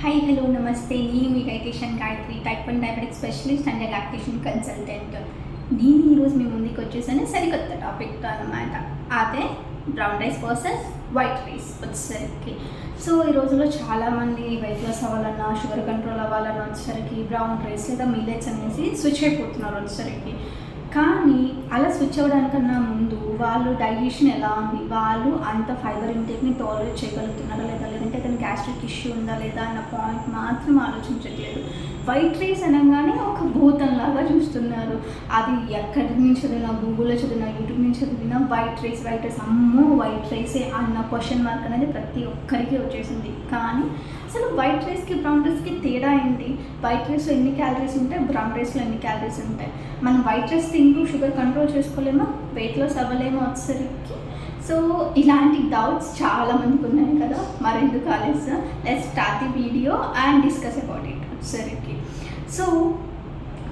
Hi hello నమస్తే. నేను మీ dietitian Gayatri, type 1 diabetic specialist and lactation consultant. నేను ఈరోజు మీ ముందుకు వచ్చేసాను సరికొత్త టాపిక్తో అనమాట. అదే brown rice versus white rice వచ్చేసరికి. సో ఈ రోజుల్లో చాలామంది వెయిట్ లాస్ అవ్వాలన్నా, షుగర్ కంట్రోల్ అవ్వాలన్నా వచ్చేసరికి బ్రౌన్ రైస్ లేదా మిల్లెట్స్ అనేసి స్విచ్ అయిపోతున్నారు వచ్చేసరికి. కానీ అలా స్విచ్ అవ్వడానికన్నా ముందు వాళ్ళు డైజెషన్ ఎలా ఉంది, వాళ్ళు అంత ఫైబర్ ఇంటేక్ని టాలరేట్ చేయగలుగుతున్నారా లేదా, లేదంటే ఏదైనా గ్యాస్ట్రిక్ ఇష్యూ ఉందా లేదా అన్న పాయింట్ మాత్రం ఆలోచించట్లేదు. వైట్ రైస్ అనగానే ఒక భూతంలాగా చూస్తున్నారు. అది ఎక్కడి నుంచి చదివినా, గూగుల్లో చదివినా, యూట్యూబ్ నుంచి చదివినా వైట్ రైస్ అమ్మో వైట్ రైసే అన్న క్వశ్చన్ మార్క్ అనేది ప్రతి ఒక్కరికి వచ్చేసింది. కానీ అసలు వైట్ రైస్కి బ్రౌన్ రైస్కి తేడా ఏంటి? వైట్ రైస్లో ఎన్ని క్యాలరీస్ ఉంటాయి, బ్రౌన్ రైస్లో ఎన్ని క్యాలరీస్ ఉంటాయి? మనం వైట్ రైస్ తింటూ షుగర్ కంట్రోల్ చేసుకోలేమో, వెయిట్ లాస్ అవ్వలేమో వచ్చేసరికి. సో ఇలాంటి డౌట్స్ చాలామందికి ఉన్నాయి కదా. మరెందుకు ఆలస్యం, let's start the video and discuss about it వచ్చేసరికి. సో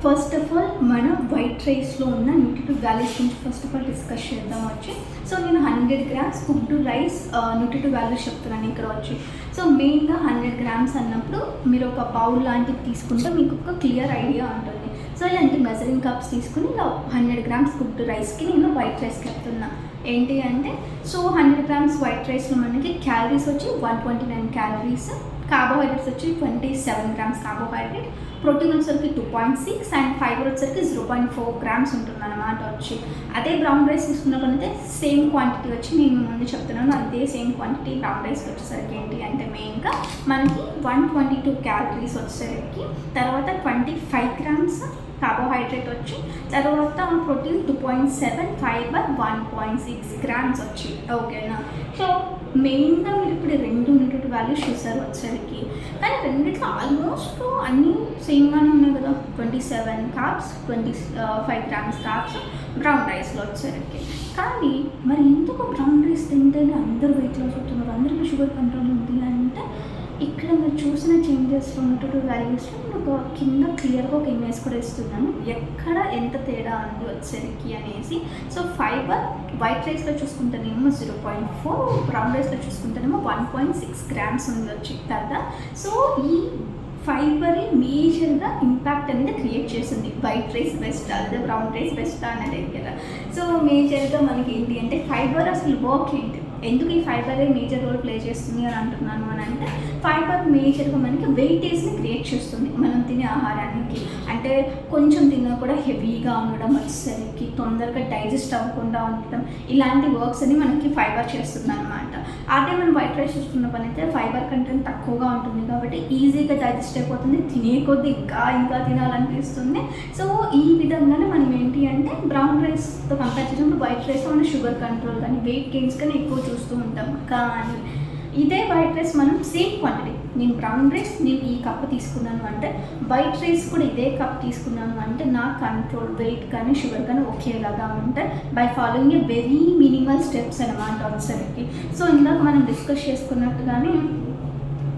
ఫస్ట్ ఆఫ్ ఆల్ మనం వైట్ రైస్లో ఉన్న న్యూట్రిటివ్ వాల్యూస్ గురించి ఫస్ట్ ఆఫ్ ఆల్ డిస్కస్ చేద్దాం వచ్చి. సో నేను 100 grams cooked rice nutritive values చెప్తున్నాను ఇక్కడ వచ్చి. సో మెయిన్గా 100 grams అన్నప్పుడు మీరు ఒక బౌల్ లాంటివి తీసుకుంటే మీకు ఒక క్లియర్ ఐడియా ఉంటుంది. సో ఇలాంటి మెజరింగ్ కప్స్ తీసుకుని ఇలా 100 grams కుక్డ్ రైస్కి నేను వైట్ రైస్ చెప్తున్నా. ఏంటి అంటే, సో 100 grams వైట్ రైస్లో మనకి క్యాలరీస్ వచ్చి 129 క్యాలరీస్, కార్బోహైడ్రేట్స్ వచ్చి 27 grams కార్బోహైడ్రేట్, ప్రోటీన్ వచ్చేసరికి 2.6 అండ్ ఫైబర్ వచ్చేసరికి 0.4 grams ఉంటుంది అనమాట వచ్చి. అదే బ్రౌన్ రైస్ తీసుకున్నప్పుడైతే సేమ్ క్వాంటిటీ వచ్చి నేను ముందు చెప్తున్నాను, అదే సేమ్ క్వాంటిటీ బ్రౌన్ రైస్కి వచ్చేసరికి ఏంటి అంటే మెయిన్గా మనకి 122 క్యాలరీస్ వచ్చేసరికి, తర్వాత 25 grams కార్బోహైడ్రేట్ వచ్చి, తర్వాత ప్రోటీన్ 2.7, ఫైబర్ 1.6 grams వచ్చి. ఓకేనా? సో మెయిన్గా మీరు ఇప్పుడు రెండు న్యూట్రిటివ్ వాల్యూస్ చూసారు వచ్చేసరికి. కానీ రెండిట్లో ఆల్మోస్ట్ అన్నీ సేమ్గానే ఉన్నాయి కదా. 27 carbs, 25 grams carbs బ్రౌన్ రైస్లో వచ్చేసరికి. కానీ మరి ఎందుకు బ్రౌన్ రైస్ తింటేనే అందరూ వెయిట్ లాస్ అవుతున్నారు, అందరికీ షుగర్ కంట్రోల్ ఉంది అంటే, ఇక్కడ మీరు చూసిన చేంజెస్లో న్యూట్రిటివ్ వాల్యూస్లో నేను ఒక కింద క్లియర్గా ఒక ఇమేజ్ కూడా ఇస్తున్నాను, ఎక్కడ ఎంత తేడా ఉంది వచ్చేసరికి అనేసి. సో ఫైబర్ వైట్ రైస్లో చూసుకుంటేనేమో 0.4, బ్రౌన్ రైస్లో చూసుకుంటేనేమో 1.6 grams ఉంది వచ్చి కదా. సో ఈ ఫైబర్ మేజర్గా ఇంపాక్ట్ అనేది క్రియేట్ చేస్తుంది. వైట్ రైస్ బెస్ట్ లేదా బ్రౌన్ రైస్ బెస్ట్ అనేది కదా. సో మేజర్గా మనకి ఏంటి అంటే ఫైబర్ అసలు వర్క్ ఏంటి, ఎందుకు ఈ ఫైబర్ మేజర్ రోల్ ప్లే చేస్తుంది అని అంటున్నాను అని అంటే, ఫైబర్ మేజర్గా మనకి వెయిటేజ్ని క్రియేట్ చేస్తుంది మనం తినే ఆహారానికి. అంటే కొంచెం తిన్నా కూడా హెవీగా ఉండడం వచ్చేసరికి, తొందరగా డైజెస్ట్ అవ్వకుండా ఉండడం, ఇలాంటి వర్క్స్ అని మనకి ఫైబర్ చేస్తుంది అనమాట. అదే మనం వైట్ రైస్ చూసుకున్న పని అయితే ఫైబర్ కంటెంట్ తక్కువగా ఉంటుంది కాబట్టి ఈజీగా డైజెస్ట్ అయిపోతుంది, తినే కొద్దీ ఇంకా తినాలనిపిస్తుంది. సో ఈ విధంగానే మనం ఏంటి అంటే బ్రౌన్ రైస్తో కంపేర్ చేసినప్పుడు వైట్ రైస్లో మన షుగర్ కంట్రోల్ కానీ వెయిట్ గెయిన్స్ కానీ ఎక్కువ చూస్తూ ఉంటాం. కానీ ఇదే వైట్ రైస్ మనం సేమ్ క్వాంటిటీ, నేను బ్రౌన్ రైస్ నేను ఈ కప్ తీసుకున్నాను అంటే, వైట్ రైస్ కూడా ఇదే కప్ తీసుకున్నాను అంటే నా కంట్రోల్ వెయిట్ కానీ షుగర్ కానీ ఒకేలాగా ఉంటాయి by following a very minimal steps అనమాట వచ్చేసరికి. సో ఇందాక మనం డిస్కస్ చేసుకున్నట్టుగానే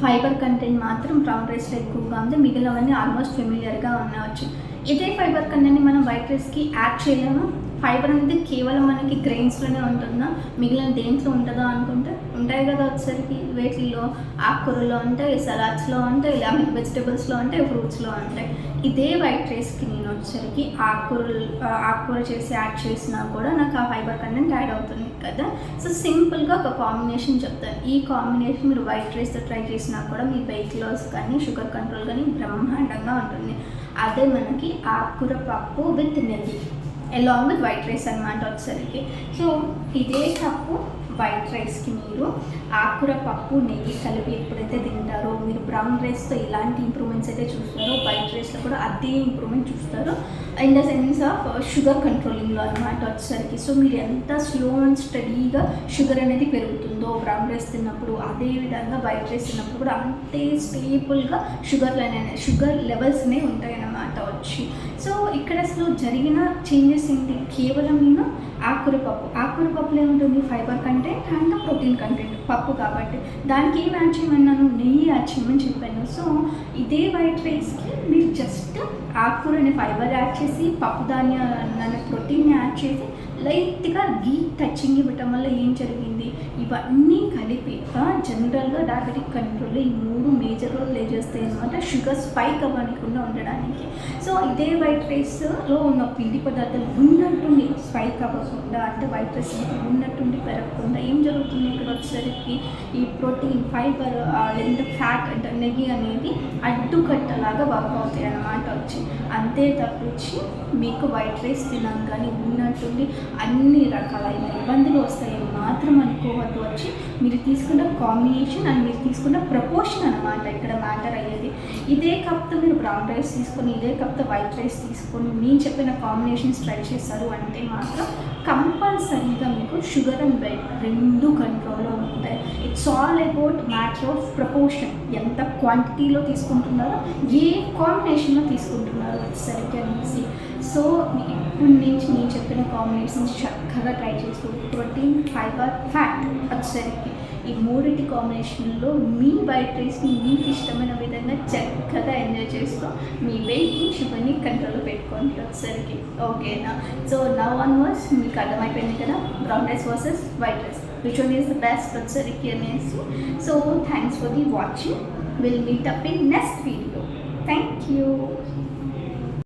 ఫైబర్ కంటెంట్ మాత్రం బ్రౌన్ రైస్లో ఎక్కువగా ఉంది, మిగిలినవన్నీ ఆల్మోస్ట్ ఫెమిలియర్గా ఉండవచ్చు. ఇదే ఫైబర్ కంటెంట్ని మనం వైట్ రైస్కి యాడ్ చేయలేము. ఫైబర్ అనేది కేవలం మనకి గ్రెయిన్స్లోనే ఉంటుందా, మిగిలిన దేంట్లో ఉంటుందా అనుకుంటే ఉంటాయి కదా వచ్చేసరికి. వేటిల్లో ఆకుకూరలో ఉంటాయి, సలాడ్స్లో ఉంటాయి, ఇలా వెజిటేబుల్స్లో ఉంటాయి, ఫ్రూట్స్లో ఉంటాయి. ఇదే వైట్ రైస్కి నేను వచ్చేసరికి ఆకుకూర చేసి యాడ్ చేసినా కూడా నాకు ఆ ఫైబర్ కంటెంట్ యాడ్ అవుతుంది కదా. సో సింపుల్గా ఒక కాంబినేషన్ చెప్తాను. ఈ కాంబినేషన్ మీరు వైట్ రైస్తో ట్రై చేసినా కూడా మీ వెయిట్ లాస్ కానీ షుగర్ కంట్రోల్ కానీ బ్రహ్మాండంగా ఉంటుంది. అదే మనకి ఆకుకూర పప్పు విత్ నెయ్యి అలాంగ్ విత్ వైట్ రైస్ అనమాట వచ్చేసరికి. సో ఇదే కప్పు వైట్ రైస్కి మీరు ఆకుకూర పప్పు నెయ్యి కలిపి ఎప్పుడైతే తింటారో, మీరు బ్రౌన్ రైస్తో ఇలాంటి ఇంప్రూవ్మెంట్స్ అయితే చూస్తారో, వైట్ రైస్లో కూడా అదే ఇంప్రూవ్మెంట్ చూస్తారు in the sense of sugar కంట్రోలింగ్లో అనమాట వచ్చేసరికి. సో మీరు ఎంత స్లో అండ్ స్టడీగా షుగర్ అనేది పెరుగుతుందో బ్రౌన్ రైస్ తిన్నప్పుడు, అదేవిధంగా వైట్ రైస్ తిన్నప్పుడు కూడా అంతే స్టేబుల్గా షుగర్ లెవెల్స్ అనేవి ఉంటాయన్నమాట వచ్చి. సో ఇక్కడ అసలు జరిగిన చేంజెస్ ఏంటి, కేవలం నేను ఆకుకూర పప్పులో ఏముంటుంది fibre content and protein content, పప్పు కాబట్టి దానికి ఏం యాడ్ చేయమన్నాను, నెయ్యి యాడ్ చేయమని చెప్పాను. సో ఇదే వైట్ రైస్కి మీరు జస్ట్ ఆకుకూరని ఫైబర్ యాడ్ చేసి, పప్పు ధాన్యాన్ని ప్రోటీన్ని యాడ్ చేసి, లైట్గా గీ టచింగ్ ఇవ్వటం వల్ల ఏం జరిగింది, ఈ ఇవన్నీ కలిపి జనరల్గా డయాబెటిక్ కంట్రోల్ ఈ 3 మేజర్ రోల్ ప్లే చేస్తాయి అనమాట, షుగర్ స్పైక్ అవ్వకుండా ఉండడానికి. సో ఇదే వైట్ రైస్లో ఉన్న పిండి పదార్థాలు ఉన్నట్టుండి స్పైక్ అవ్వకుండా, అంటే వైట్ రైస్ ఉన్నట్టుండి పెరగకుండా ఏం జరుగుతుంది ఇక్కడ వచ్చేసరికి ఈ ప్రోటీన్, ఫైబర్, లేదా ఫ్యాట్ అంటే నెయ్యి అనేది అడ్డుకట్టలాగా బాగా అవుతాయి అన్నమాట వచ్చి. అంతే తప్పించి మీకు వైట్ రైస్ తినగానే ఉన్నట్టుండి అన్ని రకాలైన ఇబ్బందులు వస్తాయని మాత్రం అనుకోవద్దు. వచ్చి మీరు తీసుకున్న కాంబినేషన్ అండ్ మీరు తీసుకున్న ప్రపోర్షన్ అనమాట ఇక్కడ మ్యాటర్ అయ్యేది. ఇదే కప్తో మీరు బ్రౌన్ రైస్ తీసుకొని, ఇదే కప్తో వైట్ రైస్ తీసుకొని నేను చెప్పిన కాంబినేషన్స్ ట్రై చేస్తారు అంటే మాత్రం కంపల్సరీగా మీకు షుగర్ అండ్ వెయిట్ 2 కంట్రోల్లో ఉంటాయి. It's all about matter of proportion, ఎంత క్వాంటిటీలో తీసుకుంటున్నారో, ఏ కాంబినేషన్లో తీసుకుంటున్నారో వచ్చేసరికి అనేసి. సో ఇప్పటి నుంచి నేను చెప్పిన కాంబినేషన్స్ చక్కగా ట్రై చేస్తూ ప్రోటీన్, ఫైబర్, ఫ్యాట్ వచ్చేసరికి ఈ 3 కాంబినేషన్లో మీ వైట్ రైస్ని మీకు ఇష్టమైన విధంగా చక్కగా ఎంజాయ్ చేస్తూ మీ వెయిట్ని, షుగర్ని కంట్రోల్లో పెట్టుకోండి వచ్చేసరికి. ఓకేనా? సో నౌ ఆన్వర్డ్స్ మీకు అర్థమైపోయింది కదా brown rice versus white rice, which one is the best వచ్చేసరికి అనేసి. So thanks for the watching. Will meet up in next video. Thank you.